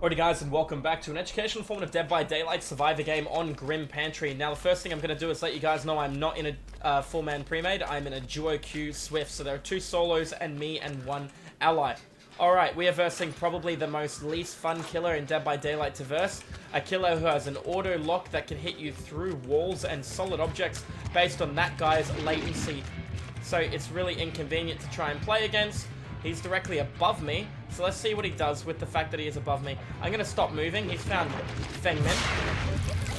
Alrighty guys, and welcome back to an educational form of Dead by Daylight survivor game on Grim Pantry. Now the first thing I'm going to do is let you guys know I'm not in a four-man pre-made, I'm in a duo queue Swift, so there are 2 solos and me and 1 ally. Alright, we are versing probably the most least fun killer in Dead by Daylight to verse. A killer who has an auto lock that can hit you through walls and solid objects based on that guy's latency. So it's really inconvenient to try and play against. He's directly above me, so let's see what he does with the fact that he is above me. I'm going to stop moving. He's found Feng Min.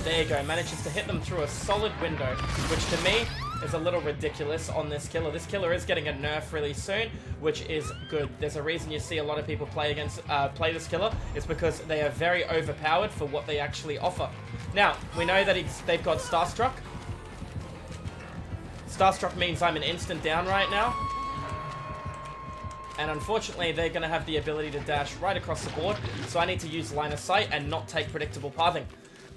There you go. Manages to hit them through a solid window, which to me is a little ridiculous on this killer. This killer is getting a nerf really soon, which is good. There's a reason you see a lot of people play this killer. It's because they are very overpowered for what they actually offer. Now, we know that they've got Starstruck. Starstruck means I'm an instant down right now. And unfortunately, they're going to have the ability to dash right across the board, so I need to use line of sight and not take predictable pathing.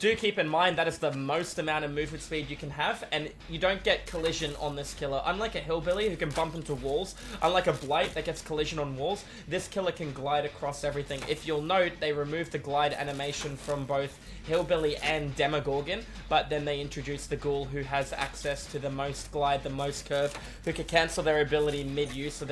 Do keep in mind that is the most amount of movement speed you can have, and you don't get collision on this killer. Unlike a hillbilly who can bump into walls, unlike a blight that gets collision on walls, this killer can glide across everything. If you'll note, they removed the glide animation from both hillbilly and demogorgon, but then they introduced the ghoul who has access to the most glide, the most curve, who can cancel their ability mid-use, so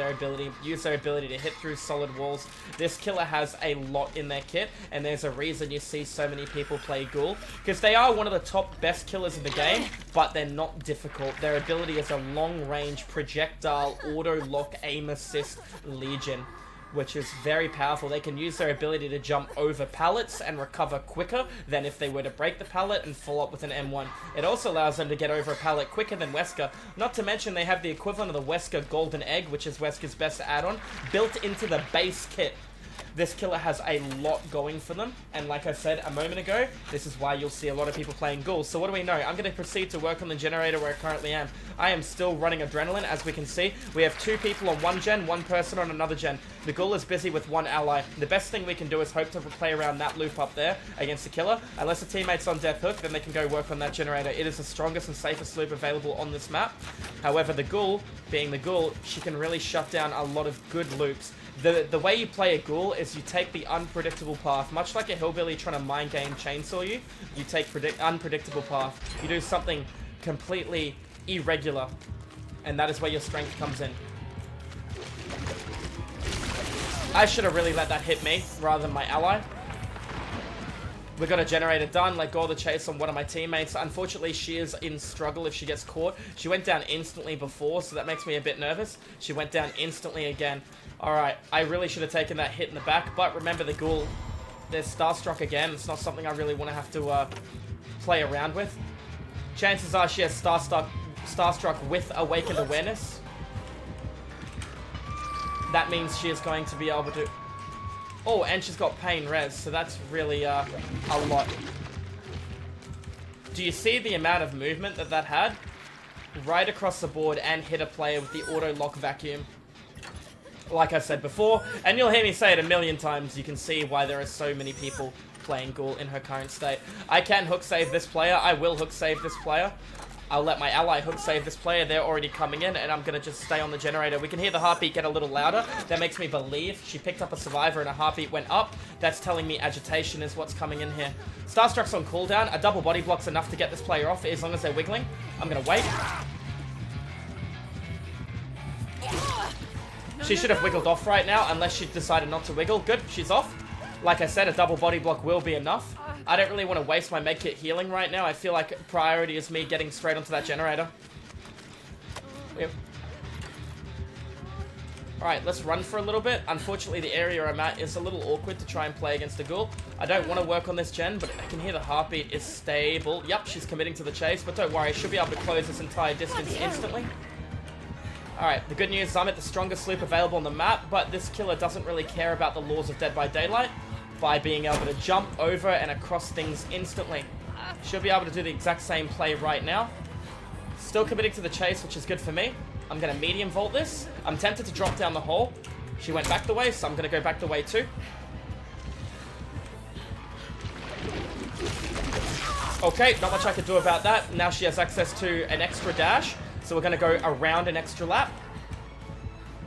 use their ability to hit through solid walls. This killer has a lot in their kit, and there's a reason you see so many people play ghoul, because they are one of the top best killers in the game, but they're not difficult. Their ability is a long-range projectile auto-lock aim assist legion, which is very powerful. They can use their ability to jump over pallets and recover quicker than if they were to break the pallet and follow up with an M1. It also allows them to get over a pallet quicker than Wesker. Not to mention they have the equivalent of the Wesker Golden Egg, which is Wesker's best add-on, built into the base kit. This killer has a lot going for them, and like I said a moment ago, this is why you'll see a lot of people playing Ghoul. So what do we know? I'm going to proceed to work on the generator where I currently am. I am still running Adrenaline, as we can see. We have 2 people on one gen, 1 person on another gen. The Ghoul is busy with 1 ally. The best thing we can do is hope to play around that loop up there against the killer. Unless the teammate's on death hook, then they can go work on that generator. It is the strongest and safest loop available on this map. However, the Ghoul, being the Ghoul, she can really shut down a lot of good loops. The way you play a Ghoul is you take the unpredictable path. Much like a hillbilly trying to mind game chainsaw you, you take unpredictable path. You do something completely irregular, and that is where your strength comes in. I should have really let that hit me rather than my ally. We got a generator done, let go of the chase on one of my teammates. Unfortunately, she is in struggle if she gets caught. She went down instantly before, so that makes me a bit nervous. She went down instantly again. Alright, I really should have taken that hit in the back, but remember the Ghoul, there's Starstruck again. It's not something I really want to have to play around with. Chances are she has Starstruck with Awakened Awareness. That means she is going to be able to... Oh, and she's got Pain Res, so that's really a lot. Do you see the amount of movement that had? Right across the board and hit a player with the auto-lock vacuum. Like I said before, and you'll hear me say it a million times, you can see why there are so many people playing Ghoul in her current state. I can hook save this player. I will hook save this player. I'll let my ally hook save this player. They're already coming in, and I'm going to just stay on the generator. We can hear the heartbeat get a little louder. That makes me believe she picked up a survivor and a heartbeat went up. That's telling me agitation is what's coming in here. Starstruck's on cooldown. A double body block's enough to get this player off as long as they're wiggling. I'm going to wait. She should have wiggled off right now, unless she decided not to wiggle. Good, she's off. Like I said, a double body block will be enough. I don't really want to waste my medkit healing right now. I feel like priority is me getting straight onto that generator. Yep. Alright, let's run for a little bit. Unfortunately, the area I'm at is a little awkward to try and play against a Ghoul. I don't want to work on this gen, but I can hear the heartbeat is stable. Yep, she's committing to the chase, but don't worry, I should be able to close this entire distance instantly. Alright, the good news is I'm at the strongest loop available on the map, but this killer doesn't really care about the laws of Dead by Daylight by being able to jump over and across things instantly. She'll be able to do the exact same play right now. Still committing to the chase, which is good for me. I'm going to medium vault this. I'm tempted to drop down the hole. She went back the way, so I'm going to go back the way too. Okay, not much I could do about that. Now she has access to an extra dash. So we're going to go around an extra lap.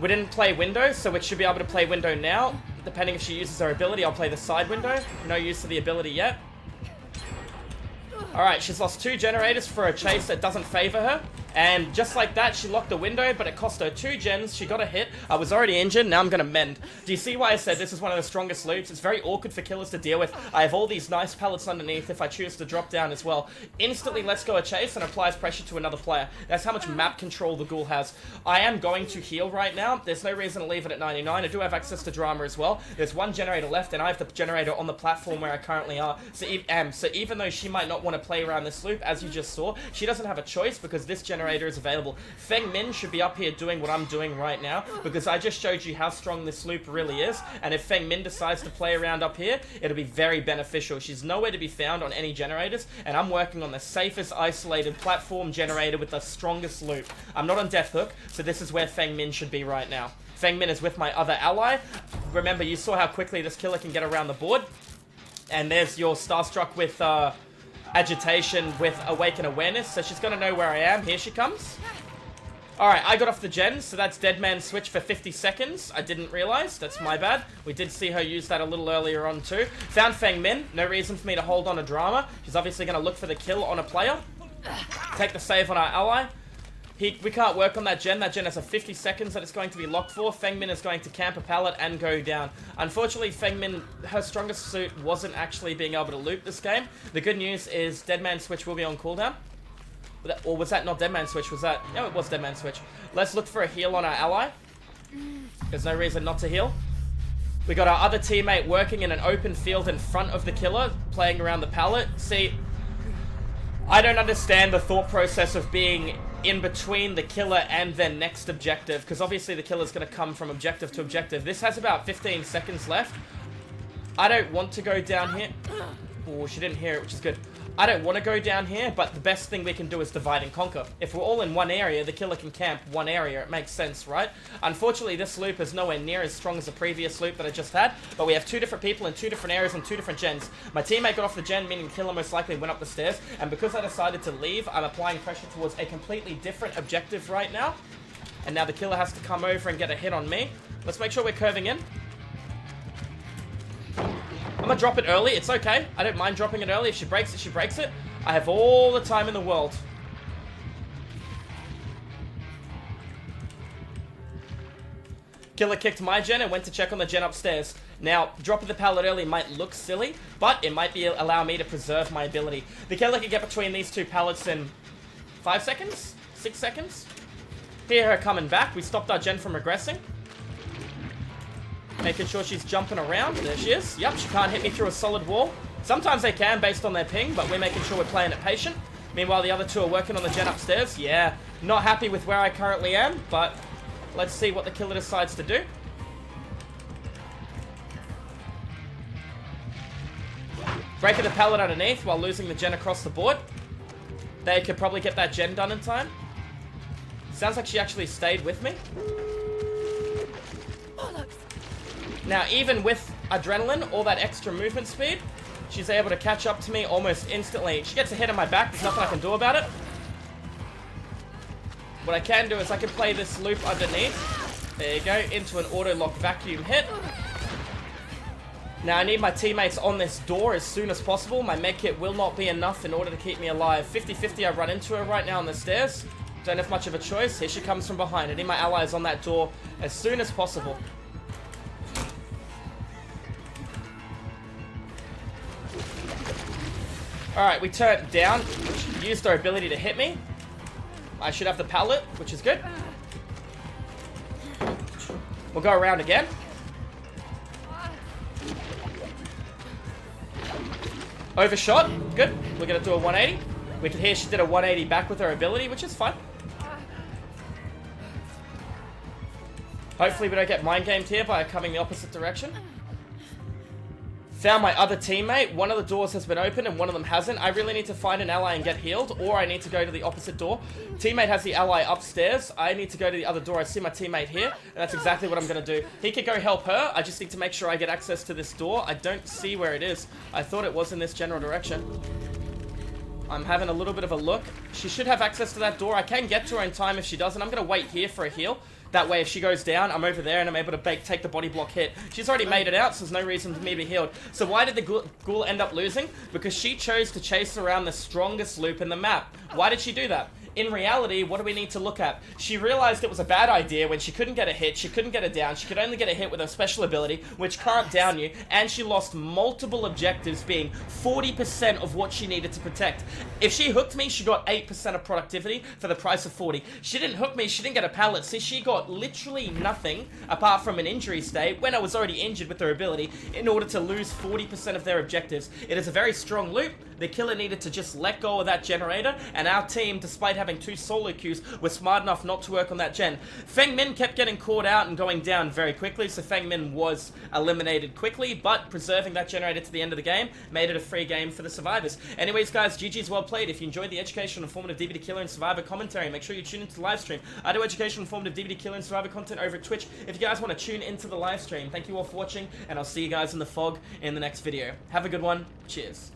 We didn't play window, so we should be able to play window now. Depending if she uses her ability, I'll play the side window. No use of the ability yet. Alright, she's lost 2 generators for a chase that doesn't favor her. And just like that, she locked the window, but it cost her 2 gens. She got a hit. I was already injured, now I'm gonna mend. Do you see why I said this is one of the strongest loops? It's very awkward for killers to deal with. I have all these nice pallets underneath if I choose to drop down as well. Instantly lets go a chase and applies pressure to another player. That's how much map control the Ghoul has. I am going to heal right now. There's no reason to leave it at 99. I do have access to drama as well. There's 1 generator left, and I have the generator on the platform where I currently are. So even though she might not want to play around this loop, as you just saw, she doesn't have a choice because this generator is available. Feng Min should be up here doing what I'm doing right now because I just showed you how strong this loop really is, and if Feng Min decides to play around up here, it'll be very beneficial. She's nowhere to be found on any generators, and I'm working on the safest isolated platform generator with the strongest loop. I'm not on Death Hook, so this is where Feng Min should be right now. Feng Min is with my other ally. Remember, you saw how quickly this killer can get around the board, and there's your Starstruck with agitation with Awaken Awareness, so she's gonna know where I am. Here she comes. Alright, I got off the gens, so that's Dead Man Switch for 50 seconds. I didn't realize, that's my bad. We did see her use that a little earlier on too. Found Feng Min, no reason for me to hold on to drama. She's obviously gonna look for the kill on a player. Take the save on our ally. We can't work on that gen has a 50 seconds that it's going to be locked for. Feng Min is going to camp a pallet and go down. Unfortunately, Feng Min, her strongest suit wasn't actually being able to loop this game. The good news is Dead Man Switch will be on cooldown. Or was that not Dead Man Switch? Was that... No, it was Dead Man Switch. Let's look for a heal on our ally. There's no reason not to heal. We got our other teammate working in an open field in front of the killer, playing around the pallet. See, I don't understand the thought process of being in between the killer and their next objective, because obviously the killer's going to come from objective to objective. This has about 15 seconds left. I don't want to go down here. Oh, she didn't hear it, which is good. I don't want to go down here, but the best thing we can do is divide and conquer. If we're all in one area, the killer can camp one area. It makes sense, right? Unfortunately, this loop is nowhere near as strong as the previous loop that I just had, but we have 2 different people in 2 different areas and 2 different gens. My teammate got off the gen, meaning the killer most likely went up the stairs, and because I decided to leave, I'm applying pressure towards a completely different objective right now, and now the killer has to come over and get a hit on me. Let's make sure we're curving in. I'm gonna drop it early, it's okay. I don't mind dropping it early. If she breaks it, she breaks it. I have all the time in the world. Killer kicked my gen and went to check on the gen upstairs. Now, dropping the pallet early might look silly, but it might be allow me to preserve my ability. The killer can get between these 2 pallets in 5 seconds? 6 seconds? Hear her coming back. We stopped our gen from regressing. Making sure she's jumping around. There she is. Yep, she can't hit me through a solid wall. Sometimes they can based on their ping, but we're making sure we're playing it patient. Meanwhile, the other 2 are working on the gen upstairs. Yeah, not happy with where I currently am, but let's see what the killer decides to do. Breaking the pallet underneath while losing the gen across the board. They could probably get that gen done in time. Sounds like she actually stayed with me. Now, even with adrenaline, all that extra movement speed, she's able to catch up to me almost instantly. She gets a hit on my back, there's nothing I can do about it. What I can do is I can play this loop underneath. There you go, into an auto-lock vacuum hit. Now, I need my teammates on this door as soon as possible. My medkit will not be enough in order to keep me alive. 50-50, I run into her right now on the stairs. Don't have much of a choice. Here she comes from behind. I need my allies on that door as soon as possible. Alright, we turned down. She used her ability to hit me. I should have the pallet, which is good. We'll go around again. Overshot. Good. We're going to do a 180. We can hear she did a 180 back with her ability, which is fine. Hopefully we don't get mind gamed here by coming the opposite direction. Found my other teammate. One of the doors has been opened and one of them hasn't. I really need to find an ally and get healed, or I need to go to the opposite door. Teammate has the ally upstairs. I need to go to the other door. I see my teammate here, and that's exactly what I'm going to do. He could go help her. I just need to make sure I get access to this door. I don't see where it is. I thought it was in this general direction. I'm having a little bit of a look. She should have access to that door. I can get to her in time if she doesn't. I'm going to wait here for a heal. That way, if she goes down, I'm over there and I'm able to take the body block hit. She's already made it out, so there's no reason for me to be healed. So why did the Ghoul end up losing? Because she chose to chase around the strongest loop in the map. Why did she do that? In reality, what do we need to loop at? She realized it was a bad idea when she couldn't get a hit, she couldn't get a down, she could only get a hit with her special ability, which can't down you, and she lost multiple objectives being 40% of what she needed to protect. If she hooked me, she got 8% of productivity for the price of 40. She didn't hook me, she didn't get a pallet, so she got literally nothing apart from an injury state when I was already injured with her ability in order to lose 40% of their objectives. It is a very strong loop. The killer needed to just let go of that generator, and our team, despite having 2 solo queues, were smart enough not to work on that gen. Feng Min kept getting caught out and going down very quickly, so Feng Min was eliminated quickly, but preserving that generator to the end of the game made it a free game for the survivors. Anyways, guys, GG's well played. If you enjoyed the educational, informative DBD Killer and Survivor commentary, make sure you tune into the live stream. I do educational, informative DBD Killer and Survivor content over at Twitch. If you guys want to tune into the live stream, thank you all for watching, and I'll see you guys in the fog in the next video. Have a good one. Cheers.